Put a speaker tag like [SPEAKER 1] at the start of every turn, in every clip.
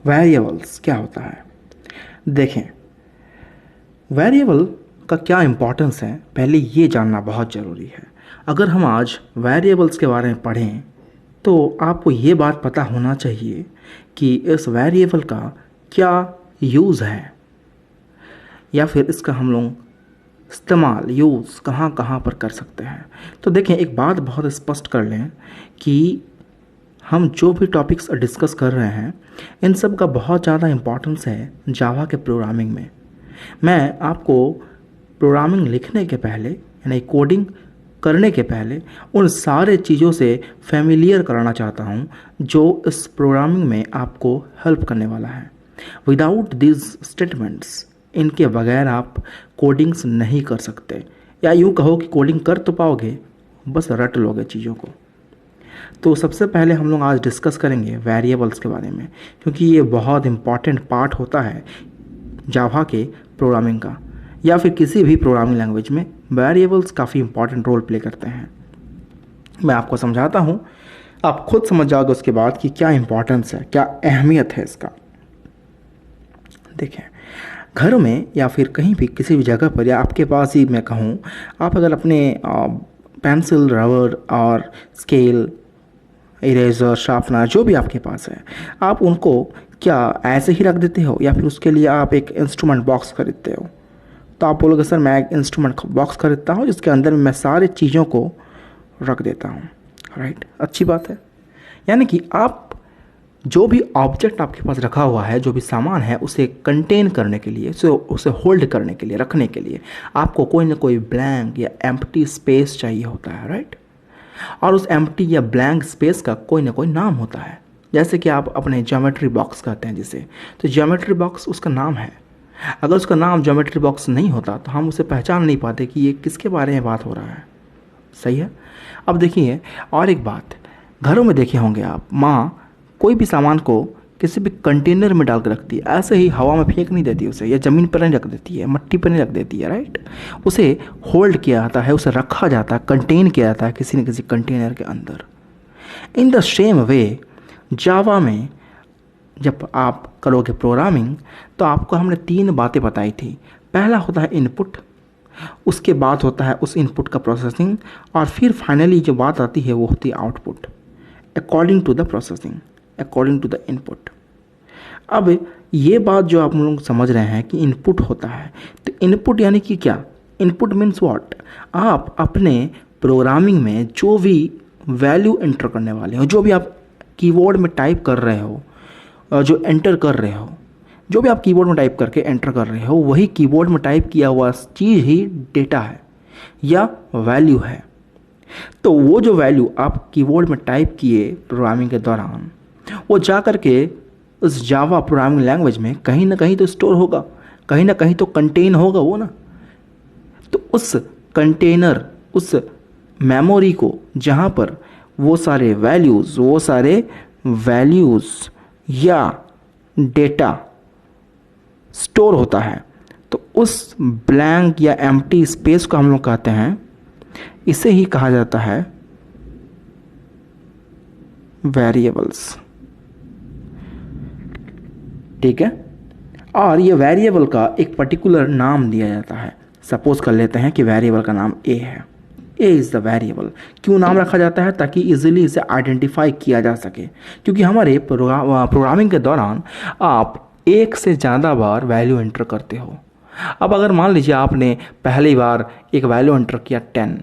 [SPEAKER 1] Variables क्या होता है? देखें, वेरिएबल का क्या इम्पोर्टेंस है, पहले ये जानना बहुत ज़रूरी है। अगर हम आज वेरिएबल्स के बारे में पढ़ें तो आपको ये बात पता होना चाहिए कि इस वेरिएबल का क्या यूज़ है, या फिर इसका हम लोग इस्तेमाल यूज़ कहाँ कहाँ पर कर सकते हैं। तो देखें, एक बात बहुत स्पष्ट कर लें कि हम जो भी टॉपिक्स डिस्कस कर रहे हैं इन सब का बहुत ज़्यादा इम्पोर्टेंस है जावा के प्रोग्रामिंग में। मैं आपको प्रोग्रामिंग लिखने के पहले यानी कोडिंग करने के पहले उन सारे चीज़ों से फेमिलियर कराना चाहता हूँ जो इस प्रोग्रामिंग में आपको हेल्प करने वाला है। विदाउट दिस स्टेटमेंट्स, इनके बगैर आप कोडिंग्स नहीं कर सकते, या यूँ कहो कि कोडिंग कर तो पाओगे, बस रट लोगे चीज़ों को। तो सबसे पहले हम लोग आज डिस्कस करेंगे वेरिएबल्स के बारे में, क्योंकि ये बहुत इम्पॉर्टेंट पार्ट होता है जावा के प्रोग्रामिंग का, या फिर किसी भी प्रोग्रामिंग लैंग्वेज में वेरिएबल्स काफ़ी इंपॉर्टेंट रोल प्ले करते हैं। मैं आपको समझाता हूँ, आप खुद समझ जाओगे उसके बाद कि क्या इंपॉर्टेंस है, क्या अहमियत है इसका। देखें, घर में या फिर कहीं भी किसी भी जगह पर, या आपके पास ही मैं कहूँ, आप अगर अपने पेंसिल, रबर और स्केल, इरेज़र, शार्पनर जो भी आपके पास है, आप उनको क्या ऐसे ही रख देते हो, या फिर उसके लिए आप एक इंस्ट्रूमेंट बॉक्स खरीदते हो? तो आप बोलोगे सर मैं एक इंस्ट्रूमेंट बॉक्स खरीदता हूँ जिसके अंदर मैं सारे चीज़ों को रख देता हूँ। राइट, अच्छी बात है। यानी कि आप जो भी ऑब्जेक्ट आपके पास रखा हुआ है, जो भी सामान है, उसे कंटेन करने के लिए, उसे होल्ड करने के लिए, रखने के लिए आपको कोई ना कोई ब्लैंक या एम्प्टी स्पेस चाहिए होता है। राइट, और उस एम्प्टी या ब्लैंक स्पेस का कोई ना कोई नाम होता है। जैसे कि आप अपने ज्योमेट्री बॉक्स कहते हैं जिसे, तो ज्योमेट्री बॉक्स उसका नाम है। अगर उसका नाम ज्योमेट्री बॉक्स नहीं होता तो हम उसे पहचान नहीं पाते कि ये किसके बारे में बात हो रहा है। सही है। अब देखिए, और एक बात, घरों में देखे होंगे आप, माँ कोई भी सामान को किसी भी कंटेनर में डाल कर रखती है, ऐसे ही हवा में फेंक नहीं देती उसे, या ज़मीन पर नहीं रख देती है, मट्टी पर नहीं रख देती है। राइट, उसे होल्ड किया जाता है, उसे रखा जाता है, कंटेन किया जाता है किसी न किसी कंटेनर के अंदर। इन द सेम वे जावा में जब आप करोगे प्रोग्रामिंग तो आपको हमने 3 बातें बताई थी। पहला होता है इनपुट, उसके बाद होता है उस इनपुट का प्रोसेसिंग, और फिर फाइनली जो बात आती है वो होती है output, according to the processing, according to the input. अब ये बात जो आप लोग समझ रहे हैं कि इनपुट होता है, तो इनपुट यानी कि क्या? Input means what? आप अपने प्रोग्रामिंग में जो भी वैल्यू एंटर करने वाले हो, जो भी आप कीबोर्ड में टाइप कर रहे हो, जो एंटर कर रहे हो, जो भी आप कीबोर्ड में टाइप करके एंटर कर रहे हो, वही कीबोर्ड में टाइप किया हुआ चीज़ ही डेटा है या वैल्यू है। तो वो जो वैल्यू आप कीबोर्ड में टाइप किए प्रोग्रामिंग के दौरान, वो जा कर के उस जावा प्रोग्रामिंग लैंग्वेज में कहीं ना कहीं तो स्टोर होगा, कहीं ना कहीं तो कंटेन होगा वो ना। तो उस कंटेनर, उस मेमोरी को जहाँ पर वो सारे वैल्यूज़ या डेटा स्टोर होता है, तो उस ब्लैंक या एम्प्टी स्पेस को हम लोग कहते हैं, इसे ही कहा जाता है वेरिएबल्स। ठीक है, और ये वेरिएबल का एक पर्टिकुलर नाम दिया जाता है। सपोज कर लेते हैं कि वेरिएबल का नाम ए है, ए इज़ द वेरिएबल। क्यों नाम रखा जाता है? ताकि इजीली इसे आइडेंटिफाई किया जा सके, क्योंकि हमारे प्रोग्रामिंग के दौरान आप एक से ज़्यादा बार वैल्यू एंटर करते हो। अब अगर मान लीजिए आपने पहली बार एक वैल्यू एंटर किया 10,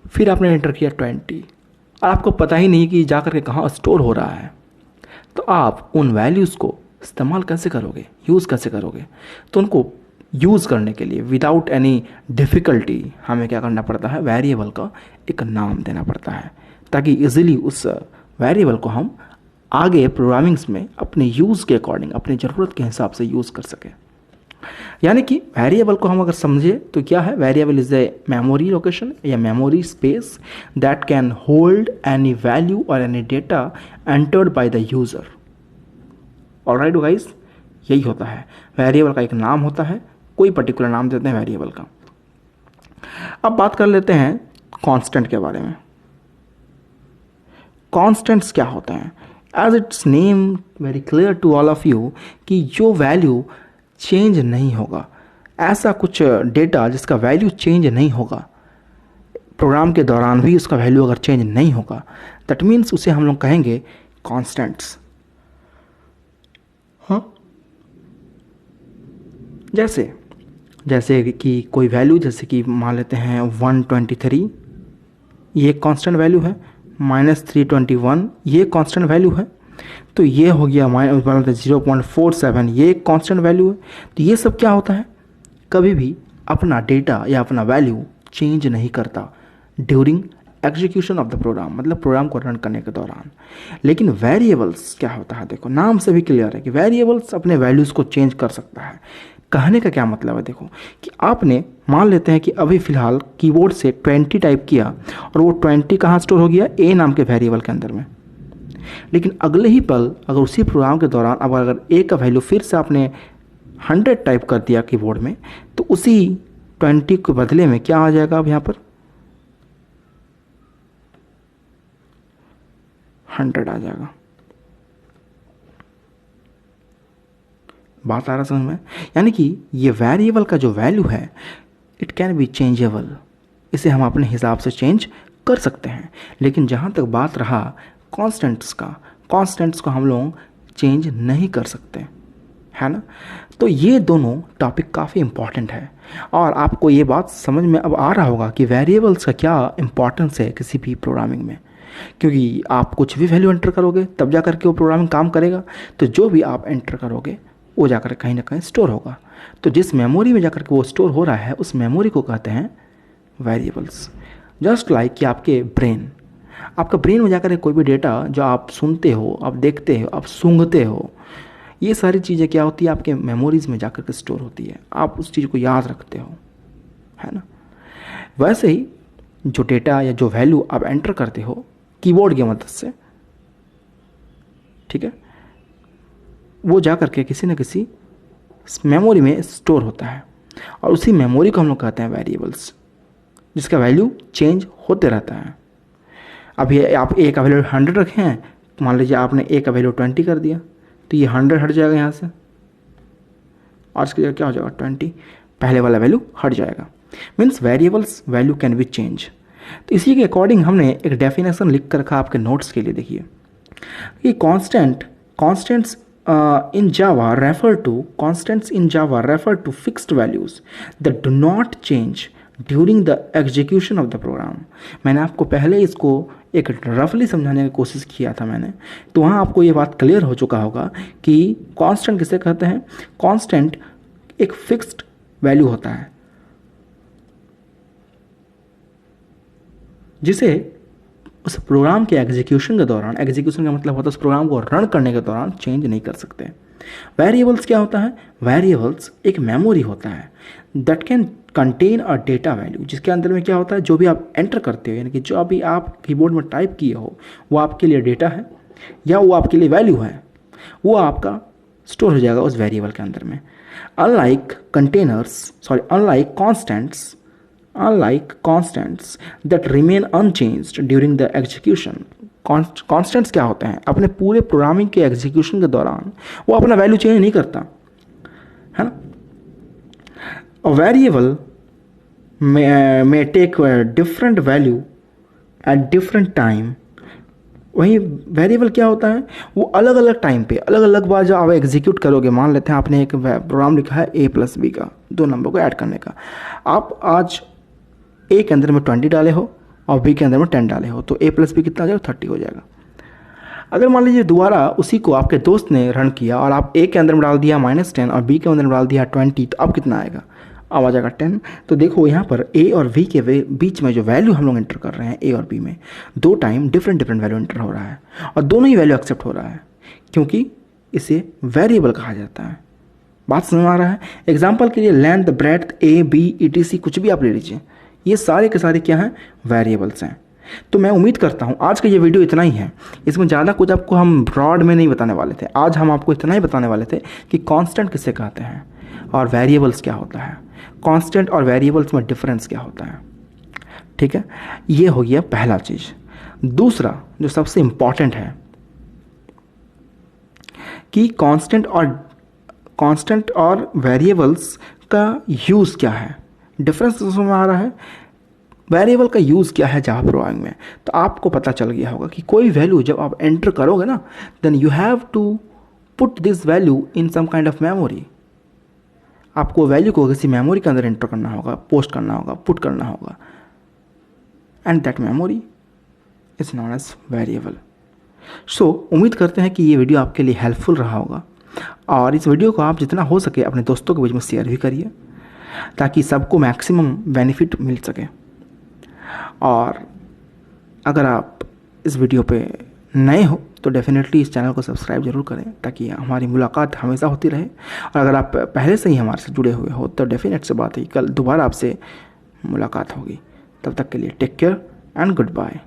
[SPEAKER 1] फिर आपने एंटर किया 20, और आपको पता ही नहीं कि जा कर के कहाँ स्टोर हो रहा है, तो आप उन वैल्यूज़ को इस्तेमाल कैसे करोगे, यूज़ कैसे करोगे? तो उनको यूज़ करने के लिए विदाउट एनी डिफ़िकल्टी हमें क्या करना पड़ता है? वेरिएबल का एक नाम देना पड़ता है, ताकि इजीली उस वेरिएबल को हम आगे प्रोग्रामिंग्स में अपने यूज़ के अकॉर्डिंग, अपनी ज़रूरत के हिसाब से यूज़ कर सकें। यानी कि वेरिएबल को हम अगर समझे तो क्या है? Variable is a memory location या memory space that can hold any value और any data entered by the user. Alright guys, यही होता है। वेरिएबल का एक नाम होता है, कोई पर्टिकुलर नाम देते हैं वेरिएबल का। अब बात कर लेते हैं कांस्टेंट के बारे में। कांस्टेंट्स क्या होते हैं? As its name very clear to all of you कि जो वैल्यू चेंज नहीं होगा, ऐसा कुछ डेटा जिसका वैल्यू चेंज नहीं होगा, प्रोग्राम के दौरान भी उसका वैल्यू अगर चेंज नहीं होगा, दैट मीन्स उसे हम लोग कहेंगे कॉन्स्टेंट्स। हाँ, जैसे जैसे कि कोई वैल्यू, जैसे कि मान लेते हैं 123, ये एक कांस्टेंट वैल्यू है, -321 ये कांस्टेंट वैल्यू है, तो ये हो गया -0.47 ये एक कांस्टेंट वैल्यू है। तो ये सब क्या होता है, कभी भी अपना डेटा या अपना वैल्यू चेंज नहीं करता during execution of the program, मतलब प्रोग्राम को रन करने के दौरान। लेकिन वेरिएबल्स क्या होता है, देखो नाम से भी क्लियर है कि वेरिएबल्स अपने वैल्यूज़ को चेंज कर सकता है। कहने का क्या मतलब है, देखो कि आपने मान लेते हैं कि अभी फ़िलहाल कीबोर्ड से 20 टाइप किया और वो 20 कहाँ स्टोर हो गया, ए नाम के वेरिएबल के अंदर में। लेकिन अगले ही पल अगर उसी प्रोग्राम के दौरान अब अगर ए का वैल्यू फिर से आपने 100 टाइप कर दिया कीबोर्ड में, तो उसी 20 के बदले में क्या आ जाएगा, अब यहाँ पर 100 आ जाएगा। बात आ रहा समझ में? यानी कि ये वेरिएबल का जो वैल्यू है इट कैन बी चेंजेबल, इसे हम अपने हिसाब से चेंज कर सकते हैं। लेकिन जहाँ तक बात रहा कॉन्स्टेंट्स का, कॉन्स्टेंट्स को हम लोग चेंज नहीं कर सकते, है ना। तो ये दोनों टॉपिक काफ़ी इम्पॉर्टेंट है और आपको ये बात समझ में अब आ रहा होगा कि वेरिएबल्स का क्या इंपॉर्टेंस है किसी भी प्रोग्रामिंग में। क्योंकि आप कुछ भी वैल्यू एंटर करोगे तब जा करके वो प्रोग्रामिंग काम करेगा, तो जो भी आप एंटर करोगे वो जाकर कहीं ना कहीं स्टोर होगा। तो जिस मेमोरी में जाकर के वो स्टोर हो रहा है उस मेमोरी को कहते हैं वेरिएबल्स। जस्ट लाइक कि आपके ब्रेन, आपका ब्रेन में जाकर कोई भी डेटा जो आप सुनते हो, आप देखते हो, आप सूंघते हो, ये सारी चीज़ें क्या होती है आपके मेमोरीज़ में जाकर के स्टोर होती है, आप उस चीज़ को याद रखते हो, है ना। वैसे ही जो डेटा या जो वैल्यू आप एंटर करते हो कीबोर्ड की मदद से, ठीक है, वो जा करके किसी न किसी मेमोरी में स्टोर होता है और उसी मेमोरी को हम लोग कहते हैं वेरिएबल्स, जिसका वैल्यू चेंज होते रहता है। अभी आप ए का वैल्यू 100 रखे हैं, मान लीजिए आपने ए का वैल्यू 20 कर दिया, तो ये 100 हट जाएगा यहाँ से और इसकी जगह क्या हो जाएगा 20, पहले वाला वैल्यू हट जाएगा। Means variables value can be change. तो इसी के अकॉर्डिंग हमने एक डेफिनेशन लिख कर रखा आपके नोट्स के लिए। देखिए कि constants in Java refer to constants in Java refer to fixed values that do not change during the execution of the program। मैंने आपको पहले इसको एक रफली समझाने की कोशिश किया था मैंने, तो वहाँ आपको ये बात क्लियर हो चुका होगा कि कांस्टेंट किसे कहते हैं। कांस्टेंट एक फिक्स्ड वैल्यू होता है जिसे उस प्रोग्राम के एग्जीक्यूशन के दौरान, एग्जीक्यूशन का मतलब होता है उस प्रोग्राम को रन करने के दौरान चेंज नहीं कर सकते। वेरिएबल्स क्या होता है, वेरिएबल्स एक मेमोरी होता है that can contain a data value, जिसके अंदर में क्या होता है जो भी आप एंटर करते हो, यानी कि जो अभी आप कीबोर्ड में टाइप किए हो वो आपके लिए डेटा है या वो आपके लिए वैल्यू है, वो आपका स्टोर हो जाएगा उस वेरिएबल के अंदर में। Unlike constants that remain unchanged during the execution। Constants क्या होते हैं, अपने पूरे प्रोग्रामिंग के एग्जीक्यूशन के दौरान वो अपना वैल्यू चेंज नहीं करता, है ना। अ वेरिएबल में take different value at different time. वहीं वेरिएबल क्या होता है, वो अलग अलग टाइम पे अलग अलग बार जब आप एग्जीक्यूट करोगे, मान लेते हैं आपने एक प्रोग्राम लिखा है a+b का, दो नंबर को ऐड करने का, आप आज ए के अंदर में 20 डाले हो और बी के अंदर में 10 डाले हो, तो a+b कितना आ जाएगा 30 हो जाएगा। अगर मान लीजिए दोबारा उसी को आपके दोस्त ने रन किया और आप ए के अंदर में डाल दिया -10 और बी के अंदर में डाल दिया 20, तो अब कितना आएगा, अब आ जाएगा 10। तो देखो यहाँ पर ए और बी के बीच में जो वैल्यू हम लोग एंटर कर रहे हैं ए और बी में, दो टाइम डिफरेंट वैल्यू एंटर हो रहा है और दोनों ही वैल्यू एक्सेप्ट हो रहा है क्योंकि इसे वेरिएबल कहा जाता है। बात समझ में आ रहा है। एग्जाम्पल के लिए length, breadth, A B ETC कुछ भी आप ले लीजिए, ये सारे के सारे क्या हैं, वेरिएबल्स हैं। तो मैं उम्मीद करता हूँ आज का ये वीडियो इतना ही है, इसमें ज़्यादा कुछ आपको हम ब्रॉड में नहीं बताने वाले थे। आज हम आपको इतना ही बताने वाले थे कि कांस्टेंट किसे कहते हैं और वेरिएबल्स क्या होता है, कांस्टेंट और वेरिएबल्स में डिफरेंस क्या होता है। ठीक है, ये हो गया पहला चीज़। दूसरा जो सबसे इम्पॉर्टेंट है कि कांस्टेंट और वेरिएबल्स का यूज़ क्या है, डिफरेंस समझ में आ रहा है। वेरिएबल का यूज़ क्या है जावा प्रोग्रामिंग में, तो आपको पता चल गया होगा कि कोई वैल्यू जब आप एंटर करोगे ना, then you have to put this value in some kind of memory. आपको वैल्यू को किसी मेमोरी के अंदर एंटर करना होगा, पोस्ट करना होगा, पुट करना होगा, and that memory is known as variable. So उम्मीद करते हैं कि ये वीडियो आपके लिए हेल्पफुल रहा होगा, और इस वीडियो को आप जितना हो सके अपने दोस्तों के बीच में शेयर भी करिए ताकि सबको मैक्सिमम बेनिफिट मिल सके। और अगर आप इस वीडियो पे नए हो तो डेफिनेटली इस चैनल को सब्सक्राइब जरूर करें ताकि हमारी मुलाकात हमेशा होती रहे। और अगर आप पहले से ही हमारे से जुड़े हुए हो तो डेफिनेट से बात है कल दोबारा आपसे मुलाकात होगी। तब तक के लिए take care and good bye.